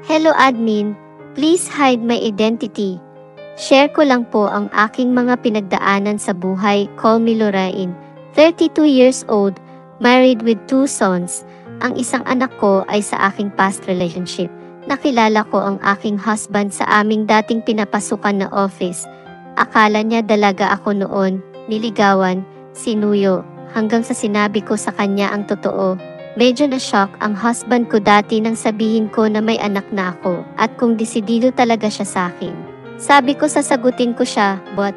Hello admin, please hide my identity. Share ko lang po ang aking mga pinagdaanan sa buhay. Call me Lorraine, 32 years old, married with 2 sons. Ang isang anak ko ay sa aking past relationship. Nakilala ko ang aking husband sa aming dating pinapasukan na office. Akala niya dalaga ako noon, niligawan, sinuyo, hanggang sa sinabi ko sa kanya ang totoo. Medyo na-shock ang husband ko dati nang sabihin ko na may anak na ako at kung desidido talaga siya sa akin. Sabi ko sasagutin ko siya, but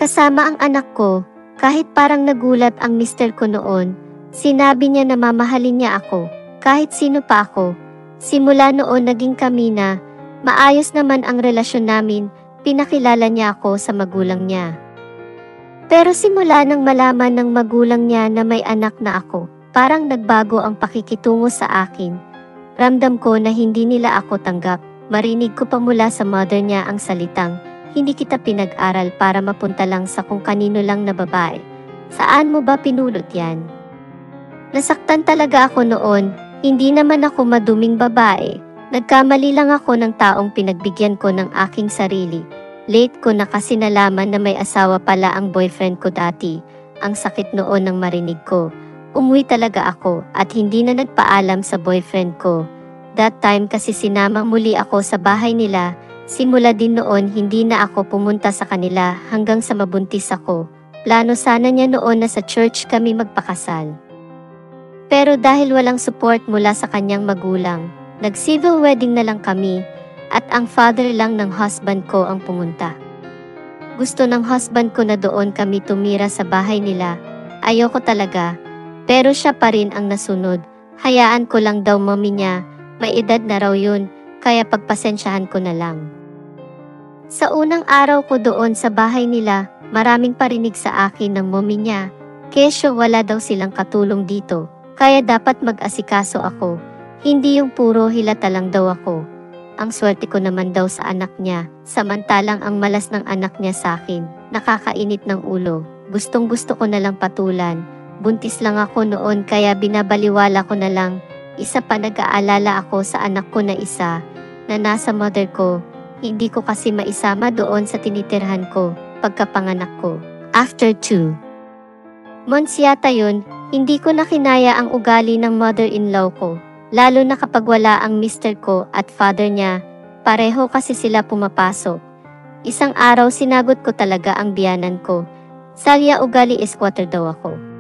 kasama ang anak ko, kahit parang nagulat ang mister ko noon, sinabi niya na mamahalin niya ako, kahit sino pa ako. Simula noon naging kami na, maayos naman ang relasyon namin, pinakilala niya ako sa magulang niya. Pero simula nang malaman ng magulang niya na may anak na ako, parang nagbago ang pakikitungo sa akin. Ramdam ko na hindi nila ako tanggap. Marinig ko pa mula sa mother niya ang salitang, hindi kita pinag-aral para mapunta lang sa kung kanino lang na babae. Saan mo ba pinulot yan? Nasaktan talaga ako noon, hindi naman ako maduming babae. Nagkamali lang ako ng taong pinagbigyan ko ng aking sarili. Late ko na kasi nalaman na may asawa pala ang boyfriend ko dati. Ang sakit noon nang marinig ko. Umuwi talaga ako at hindi na nagpaalam sa boyfriend ko. That time kasi sinama muli ako sa bahay nila. Simula din noon hindi na ako pumunta sa kanila hanggang sa mabuntis ako. Plano sana niya noon na sa church kami magpakasal. Pero dahil walang support mula sa kanyang magulang, nag-civil wedding na lang kami at ang father lang ng husband ko ang pumunta. Gusto ng husband ko na doon kami tumira sa bahay nila. Ayoko talaga. Pero siya pa rin ang nasunod. Hayaan ko lang daw mommy niya, may edad na raw yun, kaya pagpasensyahan ko na lang. Sa unang araw ko doon sa bahay nila, maraming parinig sa akin ng mommy niya. Kesyo wala daw silang katulong dito, kaya dapat mag-asikaso ako. Hindi yung puro hilata lang daw ako. Ang swerte ko naman daw sa anak niya, samantalang ang malas ng anak niya sa akin, nakakainit ng ulo. Gustong gusto ko na lang patulan. Buntis lang ako noon kaya binabaliwala ko na lang. Isa pa nag-aalala ako sa anak ko na isa, na nasa mother ko. Hindi ko kasi maisama doon sa tinitirhan ko, pagkapanganak ko. After 2 months yata yun, hindi ko na kinaya ang ugali ng mother-in-law ko. Lalo na kapag wala ang mister ko at father niya, pareho kasi sila pumapasok. Isang araw sinagot ko talaga ang biyanan ko. Salya ugali squatter daw ako.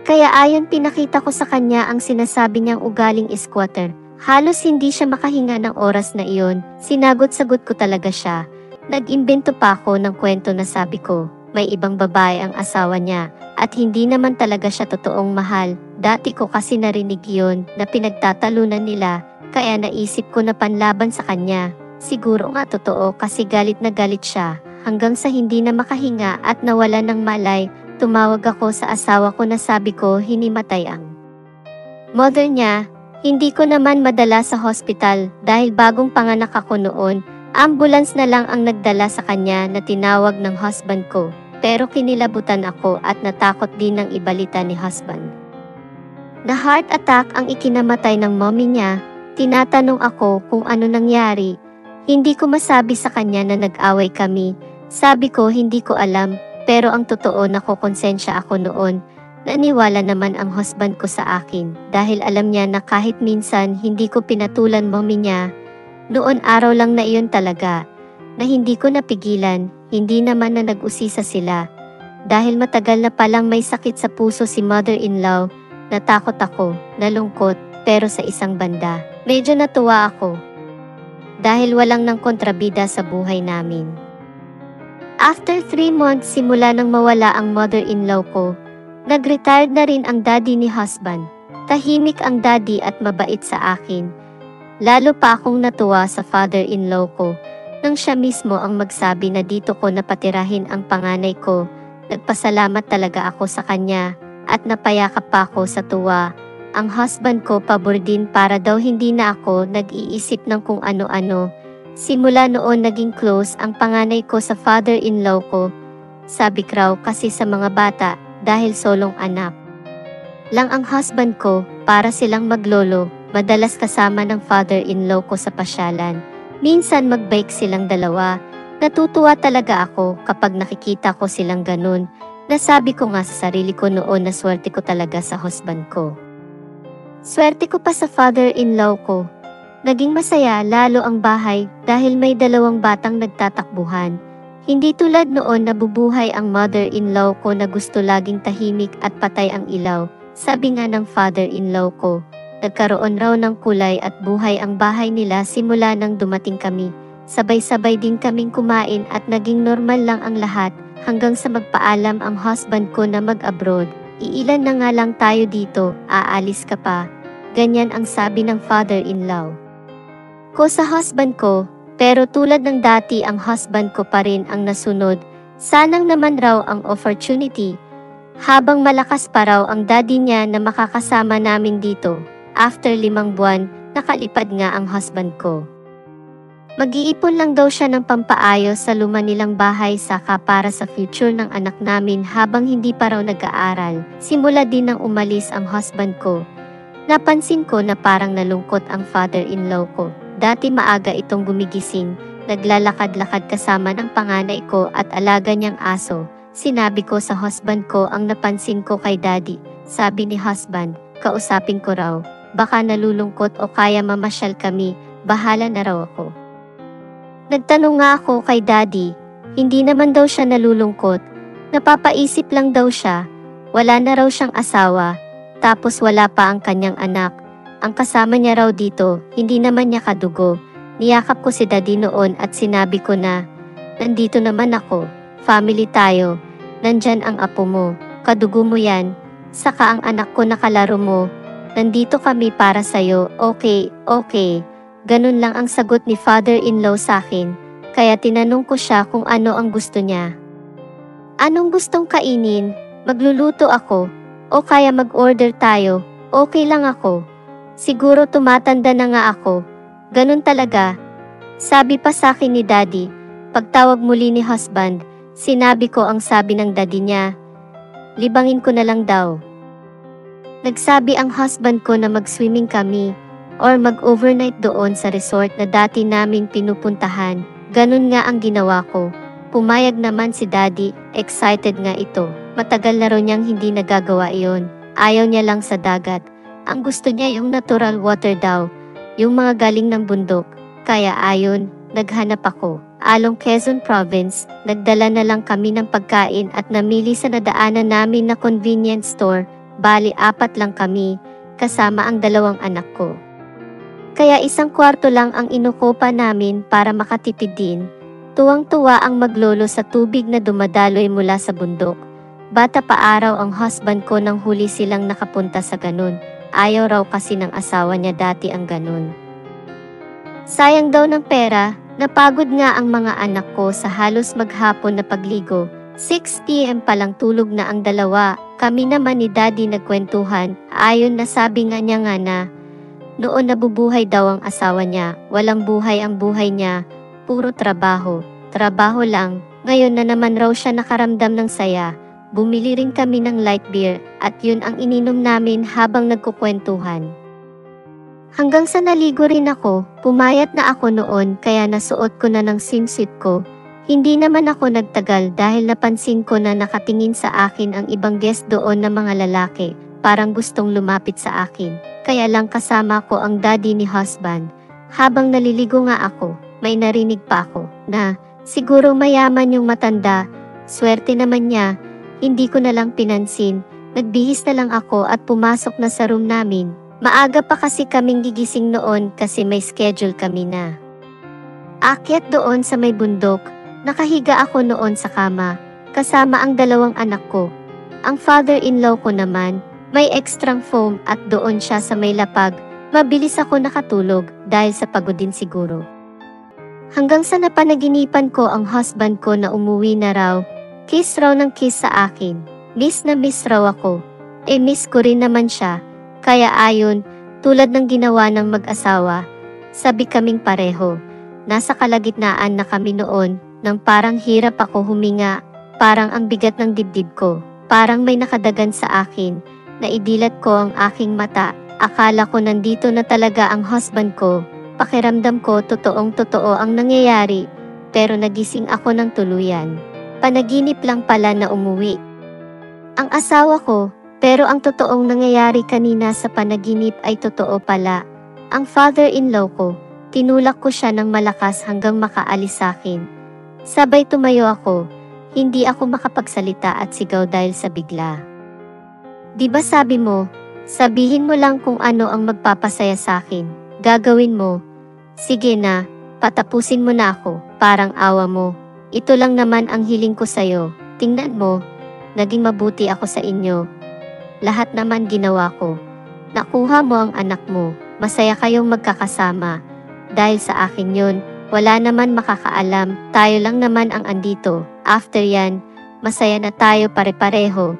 Kaya ayon pinakita ko sa kanya ang sinasabi niyang ugaling squatter. Halos hindi siya makahinga ng oras na iyon. Sinagot-sagot ko talaga siya. Nag-imbento pa ako ng kwento na sabi ko, may ibang babae ang asawa niya at hindi naman talaga siya totoong mahal. Dati ko kasi narinig yun na pinagtatalunan nila kaya naisip ko na panlaban sa kanya. Siguro nga totoo kasi galit na galit siya hanggang sa hindi na makahinga at nawala ng malay. Tumawag ako sa asawa ko na sabi ko hinimatay ang mother niya. Hindi ko naman madala sa hospital dahil bagong panganak ako noon. Ambulance na lang ang nagdala sa kanya na tinawag ng husband ko. Pero kinilabutan ako at natakot din ng ibalita ni husband. Na heart attack ang ikinamatay ng mommy niya. Tinatanong ako kung ano nangyari. Hindi ko masabi sa kanya na nag-away kami. Sabi ko hindi ko alam. Pero ang totoo nakokonsensya ako noon. Naniwala naman ang husband ko sa akin dahil alam niya na kahit minsan hindi ko pinatulan mommy niya. Noon araw lang na iyon talaga na hindi ko napigilan, hindi naman na nag-usisa sila. Dahil matagal na palang may sakit sa puso si mother-in-law, natakot ako, nalungkot, pero sa isang banda, medyo natuwa ako. Dahil walang nang kontrabida sa buhay namin. After 3 months simula nang mawala ang mother-in-law ko, nag-retired na rin ang daddy ni husband. Tahimik ang daddy at mabait sa akin. Lalo pa akong natuwa sa father-in-law ko nang siya mismo ang magsabi na dito ko napatirahin ang panganay ko. Nagpasalamat talaga ako sa kanya at napayakap pa ako sa tuwa. Ang husband ko pabor din para daw hindi na ako nag-iisip ng kung ano-ano. Simula noon naging close ang panganay ko sa father-in-law ko. Sabi raw kasi sa mga bata dahil solong anak lang ang husband ko para silang maglolo. madalas kasama ng father-in-law ko sa pasyalan. Minsan mag-bike silang dalawa. Natutuwa talaga ako kapag nakikita ko silang ganun. Nasabi ko nga sa sarili ko noon na swerte ko talaga sa husband ko. Swerte ko pa sa father-in-law ko. Naging masaya lalo ang bahay dahil may 2 batang nagtatakbuhan. Hindi tulad noon nabubuhay ang mother-in-law ko na gusto laging tahimik at patay ang ilaw. Sabi nga ng father-in-law ko, nagkaroon raw ng kulay at buhay ang bahay nila simula nang dumating kami. Sabay-sabay din kaming kumain at naging normal lang ang lahat hanggang sa magpaalam ang husband ko na mag-abroad. Iilan na nga lang tayo dito, aalis ka pa. Ganyan ang sabi ng father-in-law ko sa husband ko, pero tulad ng dati ang husband ko pa rin ang nasunod. Sanang naman raw ang opportunity. Habang malakas pa raw ang daddy niya na makakasama namin dito. After 5 buwan, nakalipad nga ang husband ko. Mag-iipon lang daw siya ng pampaayos sa luma nilang bahay saka para sa future ng anak namin habang hindi pa raw nag-aaral. Simula din nang umalis ang husband ko. Napansin ko na parang nalungkot ang father-in-law ko. Dati maaga itong gumigising, naglalakad-lakad kasama ng panganay ko at alaga niyang aso. Sinabi ko sa husband ko ang napansin ko kay daddy. Sabi ni husband, kausapin ko raw. Baka nalulungkot o kaya mamasyal kami, bahala na raw ako. Nagtanong nga ako kay daddy, hindi naman daw siya nalulungkot, napapaisip lang daw siya, wala na raw siyang asawa, tapos wala pa ang kanyang anak. Ang kasama niya raw dito, hindi naman niya kadugo. Niyakap ko si daddy noon at sinabi ko na, nandito naman ako, family tayo, nandyan ang apo mo, kadugo mo yan, saka ang anak ko na kalaro mo, nandito kami para sa'yo, okay. Ganun lang ang sagot ni father-in-law sa akin, kaya tinanong ko siya kung ano ang gusto niya. Anong gustong kainin? Magluluto ako, o kaya mag-order tayo, okay lang ako. Siguro tumatanda na nga ako, ganun talaga. Sabi pa sa akin ni daddy, pagtawag muli ni husband, sinabi ko ang sabi ng daddy niya, libangin ko na lang daw. Nagsabi ang husband ko na mag-swimming kami, or mag-overnight doon sa resort na dati naming pinupuntahan. Ganun nga ang ginawa ko. Pumayag naman si daddy, excited nga ito. Matagal na rin niyang hindi nagagawa iyon. Ayaw niya lang sa dagat. Ang gusto niya yung natural water daw, yung mga galing ng bundok. Kaya ayon, naghanap ako. Along Quezon Province, nagdala na lang kami ng pagkain at namili sa nadaanan namin na convenience store. Bali 4 lang kami, kasama ang 2 anak ko. Kaya 1 kwarto lang ang inukupa namin para makatipid din. Tuwang-tuwa ang maglolo sa tubig na dumadaloy mula sa bundok. Bata pa araw ang husband ko nang huli silang nakapunta sa ganun. Ayaw raw kasi ng asawa niya dati ang ganun. Sayang daw ng pera, napagod nga ang mga anak ko sa halos maghapon na pagligo. 6 PM pa lang tulog na ang 2. Kami naman ni daddy nagkwentuhan. Ayon na sabi nga niya nga na, noon nabubuhay daw ang asawa niya, walang buhay ang buhay niya, puro trabaho lang. Ngayon na naman raw siya nakaramdam ng saya. Bumili rin kami ng light beer at yun ang ininom namin habang nagkukwentuhan. Hanggang sa naligo rin ako, pumayat na ako noon kaya nasuot ko na ng swimsuit ko. Hindi naman ako nagtagal dahil napansin ko na nakatingin sa akin ang ibang guest doon na mga lalaki, parang gustong lumapit sa akin. Kaya lang kasama ko ang daddy ni husband. Habang naliligo nga ako, may narinig pa ako na siguro mayaman yung matanda, swerte naman niya, hindi ko na lang pinansin. Nagbihis na lang ako at pumasok na sa room namin. Maaga pa kasi kaming gigising noon kasi may schedule kami na. Akyat doon sa may bundok, nakahiga ako noon sa kama, kasama ang 2 anak ko. Ang father-in-law ko naman, may extrang foam at doon siya sa may lapag. Mabilis ako nakatulog dahil sa pagod din siguro. Hanggang sa napanaginipan ko ang husband ko na umuwi na raw. Kiss raw ng kiss sa akin. Miss na miss raw ako. Miss ko rin naman siya. Kaya ayon, tulad ng ginawa ng mag-asawa, sabi kaming pareho. Nasa kalagitnaan na kami noon, nang parang hirap ako huminga, parang ang bigat ng dibdib ko, parang may nakadagan sa akin. Naidilat ko ang aking mata, Akala ko nandito na talaga ang husband ko. Pakiramdam ko totoong-totoo ang nangyayari, pero nagising ako ng tuluyan. Panaginip lang pala na umuwi ang asawa ko, pero ang totoong nangyayari kanina sa panaginip ay totoo pala. Ang father-in-law ko, tinulak ko siya ng malakas hanggang makaalis sa akin. Sabay tumayo ako, hindi ako makapagsalita at sigaw dahil sa bigla. Di ba sabi mo, sabihin mo lang kung ano ang magpapasaya sa akin, gagawin mo. Sige na, patapusin mo na ako, parang awa mo. Ito lang naman ang hiling ko sa'yo, tingnan mo. Naging mabuti ako sa inyo. Lahat naman ginawa ko. Nakuha mo ang anak mo. Masaya kayong magkakasama. Dahil sa akin yun, wala naman makakaalam. Tayo lang naman ang andito. After yan, masaya na tayo pare-pareho.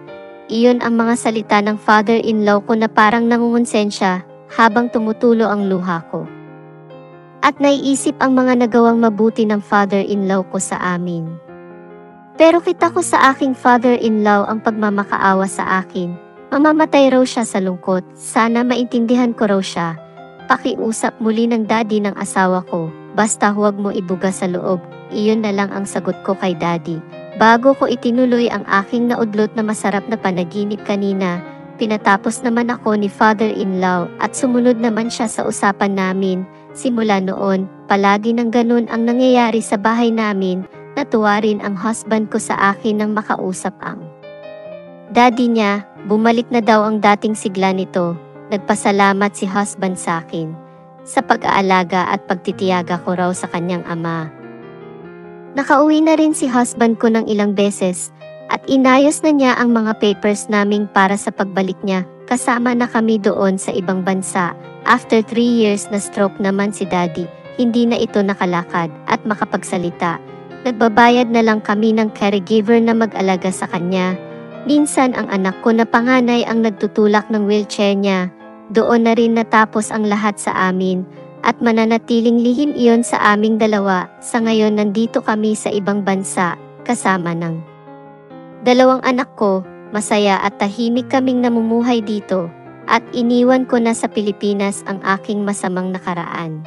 Iyon ang mga salita ng father-in-law ko na parang nangungonsensya habang tumutulo ang luha ko. At naiisip ang mga nagawang mabuti ng father-in-law ko sa amin. Pero kita ko sa aking father-in-law ang pagmamakaawa sa akin. Mamamatay raw siya sa lungkot. Sana maintindihan ko raw siya. Pakiusap muli ng daddy ng asawa ko. Basta huwag mo ibuga sa loob. Iyon na lang ang sagot ko kay daddy. Bago ko itinuloy ang aking naudlot na masarap na panaginip kanina, pinatapos naman ako ni father-in-law at sumunod naman siya sa usapan namin. Simula noon, palagi ng ganun ang nangyayari sa bahay namin. Natuwa rin ang husband ko sa akin nang makausap ang daddy niya. Bumalik na daw ang dating sigla nito. Nagpasalamat si husband sa akin sa pag-aalaga at pagtitiyaga ko raw sa kanyang ama. Nakauwi na rin si husband ko ng ilang beses at inayos na niya ang mga papers naming para sa pagbalik niya. Kasama na kami doon sa ibang bansa. After 3 years na stroke naman si daddy, hindi na ito nakalakad at makapagsalita. Nagbabayad na lang kami ng caregiver na mag-alaga sa kanya. Minsan ang anak ko na panganay ang nagtutulak ng wheelchair niya. Doon na rin natapos ang lahat sa amin at mananatiling lihim iyon sa aming dalawa. Sa ngayon nandito kami sa ibang bansa kasama ng 2 anak ko. Masaya at tahimik kaming namumuhay dito at iniwan ko na sa Pilipinas ang aking masamang nakaraan.